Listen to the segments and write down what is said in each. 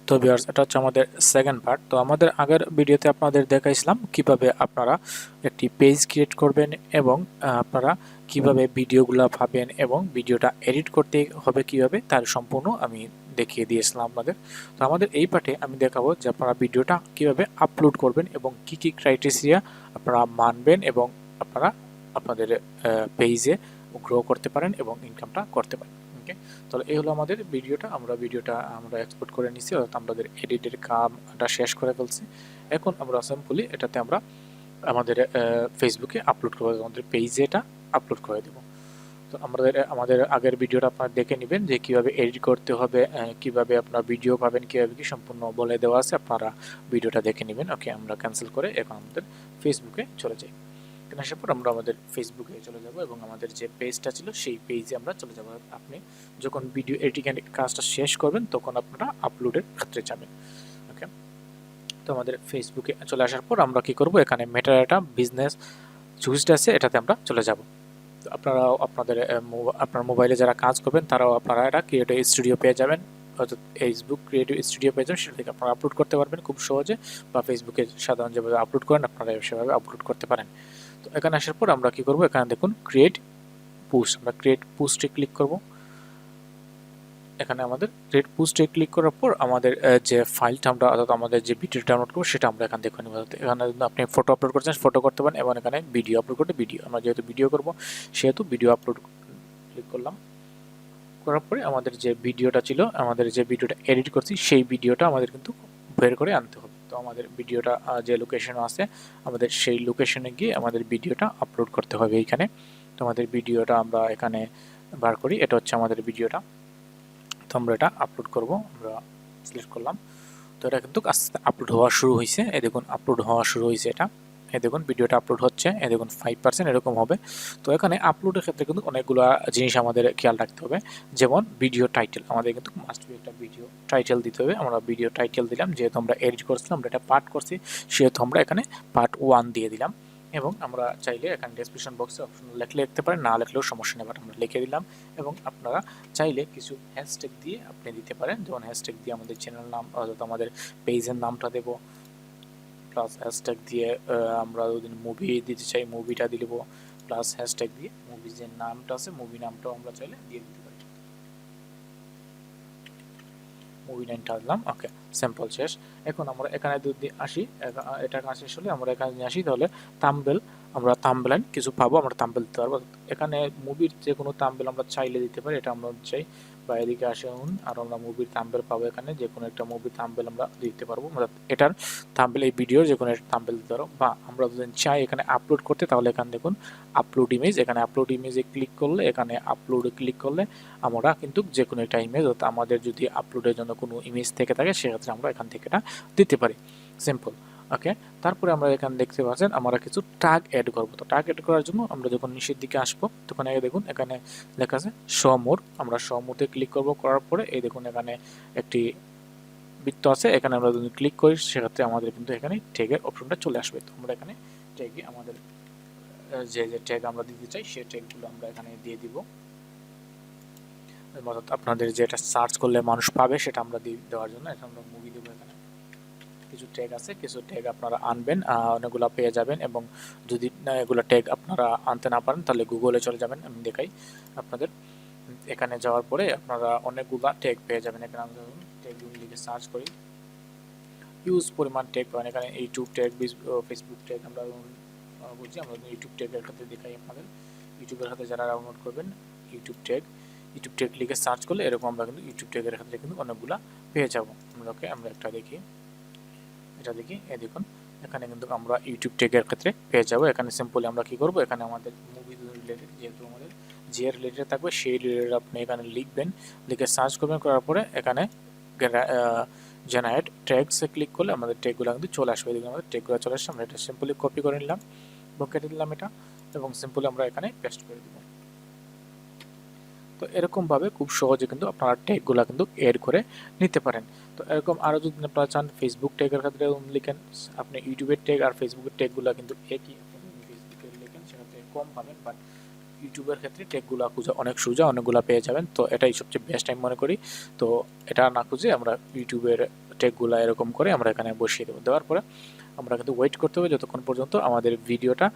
তো ভিউয়ার্স, এটা হচ্ছে আমাদের সেকেন্ড পার্ট। তো আমাদের আগের ভিডিওতে আপনাদের দেখাইছিলাম কিভাবে আপনারা একটি পেজ ক্রিয়েট করবেন এবং আপনারা কিভাবে ভিডিওগুলো পাবেন এবং ভিডিওটা এডিট করতে হবে কিভাবে, তার সম্পূর্ণ আমি দেখিয়ে দিয়েছিলাম আপনাদের। তো আমাদের এই পার্টে আমি দেখাবো যে আপনারা ভিডিওটা কিভাবে আপলোড করবেন এবং কি কি ক্রাইটেরিয়া আপনারা মানবেন এবং আপনারা আপনাদের পেজে গ্রো করতে পারেন এবং ইনকামটা করতে পারেন। ওকে, তাহলে এই হলো আমাদের ভিডিওটা। আমরা এক্সপোর্ট করে নিছি, অর্থাৎ আমাদের এডিটের কামটা শেষ করে ফেলছি। এখন আমরা সিম্পলি এটাতে আমরা আমাদের ফেসবুকে আপলোড করবো, আমাদের পেজে এটা আপলোড করে দেবো। তো আমাদের আগের ভিডিওটা আপনারা দেখে নেবেন যে কিভাবে এডিট করতে হবে, কিভাবে আপনার ভিডিও পাবেন, কিভাবে কি সম্পূর্ণ বলে দেওয়া আছে, আপনারা ভিডিওটা দেখে নেবেন। ওকে, আমরা ক্যান্সেল করে এখন আমাদের ফেসবুকে চলে যাই। এখানে আসার পর আমরা আমাদের ফেসবুকে চলে যাব এবং আমাদের যে পেজটা ছিল সেই পেজে আমরা চলে যাব। আপনি যখন ভিডিও এডিটিং কাজটা শেষ করবেন তখন আপনারা আপলোডের ক্ষেত্রে যাবেন। ওকে, তো আমাদের ফেসবুকে চলে আসার পর আমরা কি করব, এখানে মেটাডাটা বিজনেস চুজড আছে, এটাতে আমরা চলে যাব। তো আপনারাও আপনার মোবাইলে যারা কাজ করবেন তারাও আপনারা এটা ক্রিয়েটিভ স্টুডিও পেয়ে যাবেন, অর্থাৎ ফেসবুক ক্রিয়েটিভ স্টুডিও পেয়ে যাবেন, সেটা থেকে আপনারা আপলোড করতে পারবেন খুব সহজে, বা ফেসবুকে সাধারণ যেভাবে আপলোড করেন আপনারা সেভাবে আপলোড করতে পারেন। তো এখানে আসার পর আমরা কি করব, এখানে দেখুন ক্রিয়েট পোস্ট, আমরা ক্রিয়েট পোস্টে ক্লিক করব। এখানে আমাদের ক্রিয়েট পোস্টে ক্লিক করার পর আমাদের যে ফাইলটা আমরা, অর্থাৎ আমাদের যে ভিডিওটা ডাউনলোড করবো সেটা আমরা এখানে দেখে নেব। এখানে আপনি ফটো আপলোড করছেন ফটো করতে পারেন, এবং এখানে ভিডিও আপলোড করতে ভিডিও, আমরা যেহেতু ভিডিও করব সেহেতু ভিডিও আপলোড ক্লিক করলাম। করার পরে আমাদের যে ভিডিওটা ছিল, আমাদের যে ভিডিওটা এডিট করছি সেই ভিডিওটা আমাদের কিন্তু বের করে আনতে হবে। তো আমাদের ভিডিওটা যে লোকেশনে আছে আমাদের সেই লোকেশনে গিয়ে আমাদের ভিডিওটা আপলোড করতে হবে এইখানে। তো আমাদের ভিডিওটা আমরা এখানে বার করি, এটা হচ্ছে আমাদের ভিডিওটা। তো আমরা এটা আপলোড করব, আমরা সিলেক্ট করলাম। তো এটা কিন্তু আস্তে আস্তে আপলোড হওয়া শুরু হয়েছে, এই দেখুন আপলোড হওয়া শুরু হয়েছে, এটা এই দেখুন ভিডিওটা আপলোড হচ্ছে, এই দেখুন 5% এরকম হবে। তো এখানে আপলোডের ক্ষেত্রে কিন্তু অনেকগুলো জিনিস আমাদের খেয়াল রাখতে হবে, যেমন ভিডিও টাইটেল, আমাদের কিন্তু মাস্ট বি একটা ভিডিও টাইটেল দিতে হবে। আমরা ভিডিও টাইটেল দিলাম, যেহেতু আমরা এডিট করছিলাম, আমরা এটা পার্ট করছি সেহেতু আমরা এখানে পার্ট 1 দিয়ে দিলাম। এবং আমরা চাইলে এখানে ডেসক্রিপশন বক্সে অপশন লিখতে পারেন, না লিখলেও সমস্যা নেই, বাট আমরা লিখে দিলাম। এবং আপনারা চাইলে কিছু হ্যাশট্যাগ দিয়ে আপনি দিতে পারেন, যেমন হ্যাশট্যাগ দিয়ে আমাদের চ্যানেল নাম, অর্থাৎ আমাদের পেজের নামটা দেব, প্লাস হ্যাশট্যাগ দিয়ে আমরা যদি মুভি দিতে চাই মুভিটা দিব, প্লাস হ্যাশট্যাগ দিয়ে মুভি যে নামটা আছে মুভি নামটাও আমরা চাইলে দিয়ে দিতে পারি। মুভি নামটা দিলাম। ওকে, স্যাম্পল শেষ। এখন আমরা এখানে যদি আসি, এটা কাজ শেষ হলে আমরা এখানে নিয়ে আসি, তাহলে থাম্বনেল, আমরা থাম্বনেল কিছু পাবো, আমরা থাম্বনেল দিতে পারবো। এখানে মুভির যে কোনো থাম্বনেল আমরা চাইলে দিতে পারি, এটা আমরা চাই। বা এদিকে আসুন, আর আমরা মুভির থাম্বনেল পাবো, এখানে যে কোনো একটা মুভির থাম্বনেল আমরা দিতে পারবো, মানে এটার থাম্বনেল, এই ভিডিওর যে কোনো একটা থাম্বনেল দিতে পারবো। বা আমরা যদি চাই এখানে আপলোড করতে, তাহলে এখানে দেখুন আপলোড ইমেজ, এখানে আপলোড ইমেজে ক্লিক করলে, এখানে আপলোডে ক্লিক করলে আমরা কিন্তু যে কোনো একটা ইমেজ, অর্থাৎ আমাদের যদি আপলোডের জন্য কোনো ইমেজ থেকে থাকে সেক্ষেত্রে আমরা এখান থেকে এটা দিতে পারি, সিম্পল। ওকে, তারপরে আমরা এখানে দেখতে পাচ্ছেন আমরা কিছু ট্যাগ অ্যাড করব। তো ট্যাগ অ্যাড করার জন্য আমরা যখন নিচের দিকে আসবো তখন দেখুন এখানে লেখা আছে শো মোর, আমরা শো মোরে ক্লিক করব। করার পরে এই দেখুন এখানে একটি বৃত্ত আছে, এখানে আমরা যদি ক্লিক করি সেক্ষেত্রে আমাদের কিন্তু এখানে ট্যাগের অপশনটা চলে আসবে। তো আমরা এখানে ট্যাগে আমাদের যে যে ট্যাগ আমরা দিতে চাই সেই ট্যাগগুলো আমরা এখানে দিয়ে দিব, অর্থাৎ আপনাদের যেটা সার্চ করলে মানুষ পাবে সেটা আমরা দেওয়ার জন্য এখানে আমরা মুভি দেবো। এখানে কিছু ট্যাগ আছে, কিছু ট্যাগ আপনারা আনবেন, অনেকগুলো পেয়ে যাবেন। এবং যদি এগুলো ট্যাগ আপনারা আনতে না পারেন তাহলে গুগলে চলে যাবেন, আমি দেখাই আপনাদের। এখানে যাওয়ার পরে আপনারা অনেকগুলো ট্যাগ পেয়ে যাবেন। এখানে আমরা ট্যাগগুলো লিখে সার্চ করি, ইউজ পরিমাণ ট্যাগ পাবেন এখানে, ইউটিউব ট্যাগ, ফেসবুক ট্যাগ আমরা বলছি। আমরা ইউটিউব ট্যাগের ক্ষেত্রে দেখাই আপনাদের, ইউটিউবের ক্ষেত্রে যারা ডাউনলোড করবেন ইউটিউব ট্যাগ লিখে সার্চ করলে এরকম আমরা কিন্তু ইউটিউব ট্যাগের ক্ষেত্রে কিন্তু অনেকগুলো পেয়ে যাবো। আমরা একটা দেখি, এটা দেখি, এই দেখুন এখানে কিন্তু আমরা ইউটিউব ট্যাগের ক্ষেত্রে পেয়ে যাবো। এখানে সিম্পলি আমরা কি করব, এখানে আমাদের মুভি রিলেটেড, যেহেতু আমাদের যে রিলেটেড থাকবে সেই রিলেটেড আপনি এখানে লিখবেন, লিখে সার্চ করবেন। করার পরে এখানে জেনারেট ট্যাগসে ক্লিক করলে আমাদের ট্যাগগুলো কিন্তু চলে আসবে। এদিকে আমাদের ট্যাগগুলো চলে আসছে, আমরা এটা সিম্পলি কপি করে নিলাম এবং কেটে দিলাম এটা, এবং সিম্পলি আমরা এখানে পেস্ট করে দিব। তো এরকমভাবে খুব সহজে কিন্তু আপনারা ট্যাগগুলো কিন্তু এড করে নিতে পারেন। তো এরকম আরও যদি আপনারা চান ফেসবুক ট্যাগের ক্ষেত্রে লিখেন, আপনি ইউটিউবের ট্যাগ আর ফেসবুকের ট্যাগগুলো কিন্তু একই, ফেসবুকের লিখেন সেক্ষেত্রে কম পাবেন, বাট ইউটিউবের ক্ষেত্রে ট্যাগগুলো খুঁজে অনেক সোজা, অনেকগুলো পেয়ে যাবেন। তো এটাই সবচেয়ে বেস্ট আমি মনে করি। তো এটা না খুঁজে আমরা ইউটিউবের টেকগুলো এরকম করে আমরা এখানে বসিয়ে দেবো। দেওয়ার পরে আমরা কিন্তু ওয়েট করতে হবে যতক্ষণ পর্যন্ত আমাদের ভিডিওটা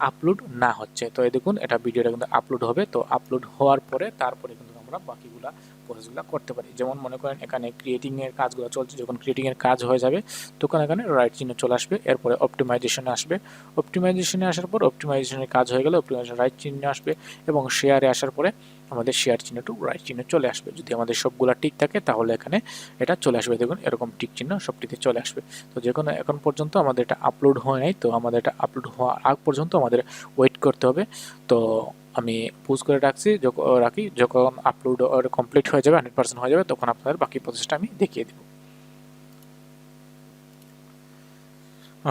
আপলোড না হচ্ছে। তো এই দেখুন এটা ভিডিওটা কিন্তু আপলোড হবে। তো আপলোড হওয়ার পরে তারপরে কিন্তু আমরা বাকিগুলা প্রসেসগুলো করতে পারি। যেমন মনে করেন এখানে ক্রিয়েটিংয়ের কাজগুলো চলছে, যখন ক্রিয়েটিংয়ের কাজ হয়ে যাবে তখন এখানে রাইট চিহ্ন চলে আসবে। এরপরে অপটিমাইজেশনে আসবে, অপটিমাইজেশনে আসার পর অপটিমাইজেশনের কাজ হয়ে গেলে অপটিমাইজেশন রাইট চিহ্ন আসবে এবং শেয়ারে আসার পরে আমাদের শেয়ার চিহ্নটু রাইট চিহ্ন চলে আসবে। যদি আমাদের সবগুলা ঠিক থাকে তাহলে এখানে এটা চলে আসবে। দেখুন এরকম টিক চিহ্ন সবটিতে চলে আসবে। তো যে কোনো এখন পর্যন্ত আমাদের এটা আপলোড হয় নাই, তো আমাদের এটা আপলোড হওয়ার আগ পর্যন্ত আমাদের ওয়েট করতে হবে। তো আমি পোজ করে রাখি যখন আপলোড কমপ্লিট হয়ে যাবে 100% হয়ে যাবে তখন আপনাদের বাকি প্রসেসটা আমি দেখিয়ে দেব।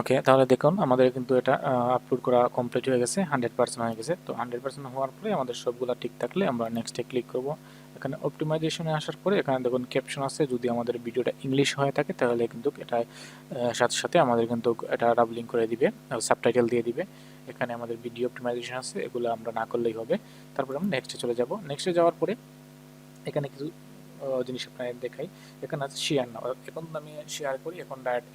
ওকে, তাহলে দেখুন আমাদের কিন্তু এটা আপলোড করা কমপ্লিট হয়ে গেছে, 100% হয়ে গেছে। তো 100% হওয়ার পরে আমাদের সবগুলা ঠিক থাকলে আমরা নেক্সটে ক্লিক করব। এখানে অপটিমাইজেশনে আসার পরে এখানে দেখুন ক্যাপশন আছে, যদি আমাদের ভিডিওটা ইংলিশ হয়ে থাকে তাহলে কিন্তু এটা সাথে সাথে আমাদের কিন্তু এটা ডাবলিং করে দিবে, সাবটাইটেল দিয়ে দিবে। এখানে আমাদের ভিডিও অপটিমাইজেশন আছে, এগুলো আমরা না করলেই হবে। তারপরে আমরা নেক্সটে চলে যাব। নেক্সটে যাওয়ার পরে এখানে কিছু জিনিস আপনাদের দেখাই। এখানে আছে শেয়ার নাও, এখন আমি শেয়ার করি,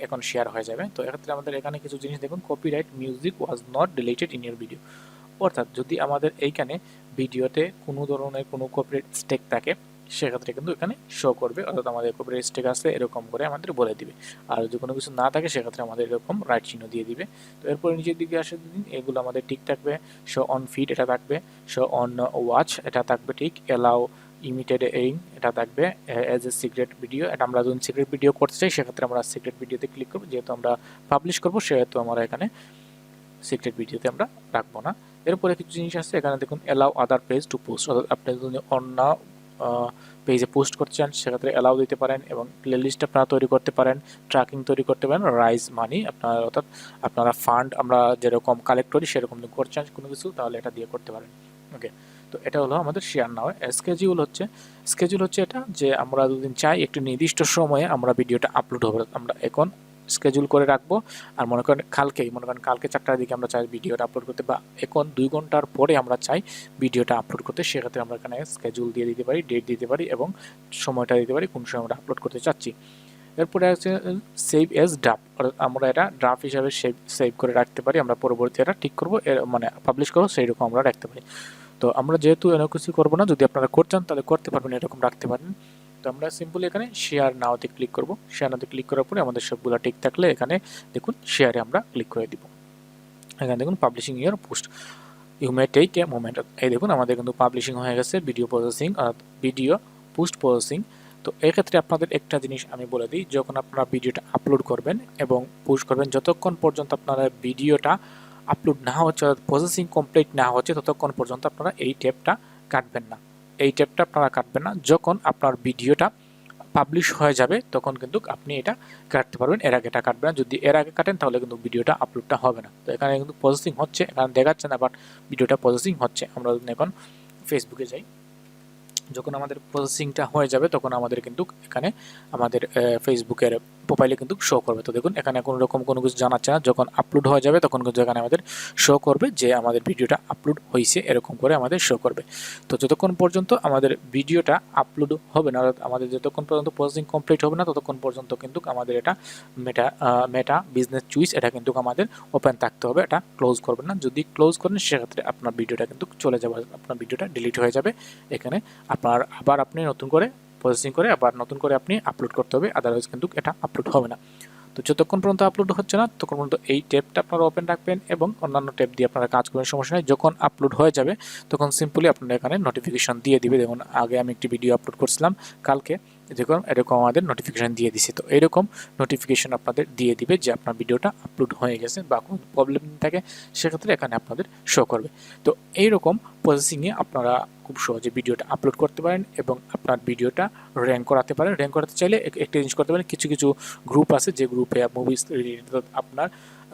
এখন শেয়ার হয়ে যাবে। তো এক্ষেত্রে আমাদের এখানে কিছু জিনিস দেখুন, copyright music was not deleted in your video. অর্থাৎ যদি আমাদের এইখানে ভিডিওতে কোনো ধরনের কোনো কপিরাইট স্টেক থাকে সেক্ষেত্রে কিন্তু এখানে শো করবে, অর্থাৎ আমাদের কপিরাইট স্টেক আছে এরকম করে আমাদের বলে দিবে। আর যদি কোনো কিছু না থাকে সেক্ষেত্রে আমাদের এরকম রাইট চিহ্ন দিয়ে দিবে। তো এরপরে নিচের দিকে আসে দিন, এগুলো আমাদের ঠিক থাকবে। শো অন ফিড এটা থাকবে, শো অন ওয়াচ এটা থাকবে ঠিক, এলাও ইমিটেড এইং এটা থাকবে, এজ এ সিক্রেট ভিডিও এটা আমরা যদি সিক্রেট ভিডিও করতে চাই সেক্ষেত্রে আমরা সিক্রেট ভিডিওতে ক্লিক করবো, যেহেতু আমরা পাবলিশ করবো সেহেতু আমরা এখানে সিক্রেট ভিডিওতে আমরা রাখবো না। এরপরে কিছু জিনিস আছে এখানে দেখুন, অ্যালাউ আদার পেজ টু পোস্ট, অর্থাৎ আপনি যদি অন্য পেজে পোস্ট করতে চান সেক্ষেত্রে অ্যালাউ দিতে পারেন এবং প্লেলিস্ট আপনারা তৈরি করতে পারেন, ট্র্যাকিং তৈরি করতে পারেন, রাইজ মানি আপনারা, অর্থাৎ আপনারা ফান্ড আমরা যেরকম কালেক্ট করি সেরকম করতে চান কোনো কিছু তাহলে এটা দিয়ে করতে পারেন। ওকে, তো এটা হলো আমাদের শেয়ার নাও। স্কেডিউল হচ্ছে এটা যে আমরা যদি চাই একটি নির্দিষ্ট সময়ে আমরা ভিডিওটা আপলোড হবে, আমরা এখন স্কেডিউল করে রাখবো। আর মনে করেন কালকে 4টার দিকে আমরা চাই ভিডিওটা আপলোড করতে, বা এখন 2 ঘন্টার পরে আমরা চাই ভিডিওটা আপলোড করতে, সেক্ষেত্রে আমরা এখানে স্কেডিউল দিয়ে দিতে পারি, ডেট দিতে পারি এবং সময়টা দিতে পারি কোন সময় আমরা আপলোড করতে চাচ্ছি। এরপরে আছে সেভ এজ ড্রাফট, অর্থাৎ আমরা এটা ড্রাফট হিসাবে সেভ করে রাখতে পারি, আমরা পরবর্তী এটা ঠিক করবো মানে পাবলিশ করবো সেই রকম আমরা রাখতে পারি। তো আমরা যেহেতু এরকম কিছু করবো না, যদি আপনারা করতে চান তাহলে করতে পারবেন, এরকম রাখতে পারেন। তো আমরা সিম্পলি এখানে শেয়ার নাওতে ক্লিক করব। শেয়ার নাওতে ক্লিক করার পরে আমাদের সবগুলো ঠিক থাকলে এখানে দেখুন শেয়ারে আমরা ক্লিক করে দিব। এখানে দেখুন publishing your post you may take a moment, এই দেখুন আমাদের কিন্তু পাবলিশিং হয়ে গেছে, video processing video post processing. তো এক্ষেত্রে আপনাদের একটা জিনিস আমি বলে দিই, যখন আপনারা ভিডিওটা আপলোড করবেন এবং পোস্ট করবেন, যতক্ষণ পর্যন্ত আপনারা ভিডিওটা আপলোড না হচ্ছে, প্রসেসিং কমপ্লিট না হচ্ছে ততক্ষণ পর্যন্ত আপনারা এই ট্যাবটা কাটবেন না। এই ট্যাবটা আপনারা কাটবেন না, যখন আপনার ভিডিওটা পাবলিশ হয়ে যাবে তখন কিন্তু আপনি এটা কাটতে পারবেন, এর আগে এটা কাটবেন না। যদি এর আগে কাটেন তাহলে কিন্তু ভিডিওটা আপলোডটা হবে না। তো এখানে কিন্তু প্রসেসিং হচ্ছে, এখানে দেখাচ্ছে না বাট ভিডিওটা প্রসেসিং হচ্ছে। আমরা এখন ফেসবুকে যাই, যখন আমাদের প্রসেসিংটা হয়ে যাবে তখন আমাদের কিন্তু এখানে আমাদের ফেসবুকের প্রোফাইলে কিন্তু শো করবে। তো দেখুন এখানে কোনো রকম কোনো কিছু জানাচ্ছে না, যখন আপলোড হয়ে যাবে তখন কিন্তু এখানে আমাদের শো করবে যে আমাদের ভিডিওটা আপলোড হয়েছে, এরকম করে আমাদের শো করবে। তো যতক্ষণ পর্যন্ত আমাদের ভিডিওটা আপলোড হবে না, আমাদের যতক্ষণ পর্যন্ত প্রসেসিং কমপ্লিট হবে না ততক্ষণ পর্যন্ত কিন্তু আমাদের এটা মেটা বিজনেস চুইস এটা কিন্তু আমাদের ওপেন থাকতে হবে, এটা ক্লোজ করবেন না। যদি ক্লোজ করেন সেক্ষেত্রে আপনার ভিডিওটা কিন্তু চলে যাবে, আপনার ভিডিওটা ডিলিট হয়ে যাবে। এখানে আবার আপনি নতুন করে প্রসেসিং করে আবার নতুন করে আপনি আপলোড করতে হবে, আদারওয়াইজ কিন্তু এটা আপলোড হবে না। তো যতক্ষণ পর্যন্ত আপলোড হচ্ছে না ততক্ষণ পর্যন্ত এই ট্যাবটা আপনারা ওপেন রাখবেন এবং অন্যান্য ট্যাব দিয়ে আপনারা কাজ করবেন, সমস্যা নেই। যখন আপলোড হয়ে যাবে তখন সিম্পলি আপনারা এখানে নোটিফিকেশন দিয়ে দিবে। দেখুন আগে আমি একটি ভিডিও আপলোড করছিলাম কালকে, দেখুন এরকম আমাদের নোটিফিকেশন দিয়ে দিছে। তো এরকম নোটিফিকেশন আপনাদের দিয়ে দিবে যে আপনার ভিডিওটা আপলোড হয়ে গেছে, বা কোনো প্রবলেম থাকে সেক্ষেত্রে এখানে আপনাদের শো করবে। তো এইরকম প্রসেসিংয়ে আপনারা খুব সহজে ভিডিওটা আপলোড করতে পারেন এবং আপনার ভিডিওটা র্যাঙ্ক করাতে পারেন। র্যাঙ্ক করাতে চাইলে একটা জিনিস করতে পারেন, কিছু কিছু গ্রুপ আছে যে গ্রুপে মুভিজ রিলেটেড আপনার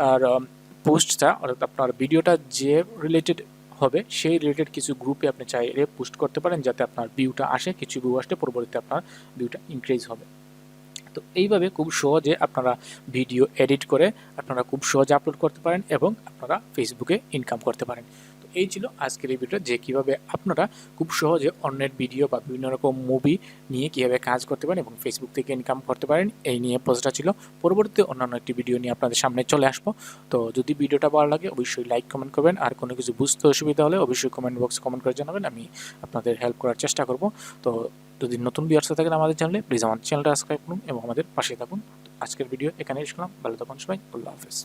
আর পোস্টটা, অর্থাৎ আপনার ভিডিওটা যে রিলেটেড হবে সেই রিলেটেড কিছু গ্রুপে আপনি চাইলে পোস্ট করতে পারেন, যাতে আপনার ভিউটা আসে, কিছু ভিউ আসলে পরবর্তীতে আপনার ভিউটা ইনক্রিজ হবে। তো এইভাবে খুব সহজে আপনারা ভিডিও এডিট করে আপনারা খুব সহজে আপলোড করতে পারেন এবং আপনারা ফেসবুকে ইনকাম করতে পারেন। তো এই ছিল আজকের এই ভিডিও, যে কীভাবে আপনারা খুব সহজে অন্যের ভিডিও বা বিভিন্ন রকম মুভি নিয়ে কীভাবে কাজ করতে পারেন এবং ফেসবুক থেকে ইনকাম করতে পারেন, এই নিয়ে পোস্টটা ছিল। পরবর্তীতে অন্যান্য একটি ভিডিও নিয়ে আপনাদের সামনে চলে আসবো। তো যদি ভিডিওটা ভালো লাগে অবশ্যই লাইক কমেন্ট করবেন, আর কোনো কিছু বুঝতে অসুবিধা হলে অবশ্যই কমেন্ট বক্সে কমেন্ট করে জানাবেন, আমি আপনাদের হেল্প করার চেষ্টা করব। তো যদি নতুন ভিউয়ার্স থাকেন আমাদের চ্যানেলে, প্লিজ আমাদের চ্যানেলটা সাবস্ক্রাইব করুন এবং আমাদের পাশে থাকুন। আজকের ভিডিও এখানেই শেষ করলাম। ভালো থাকুন সবাই, আল্লাহ হাফেজ।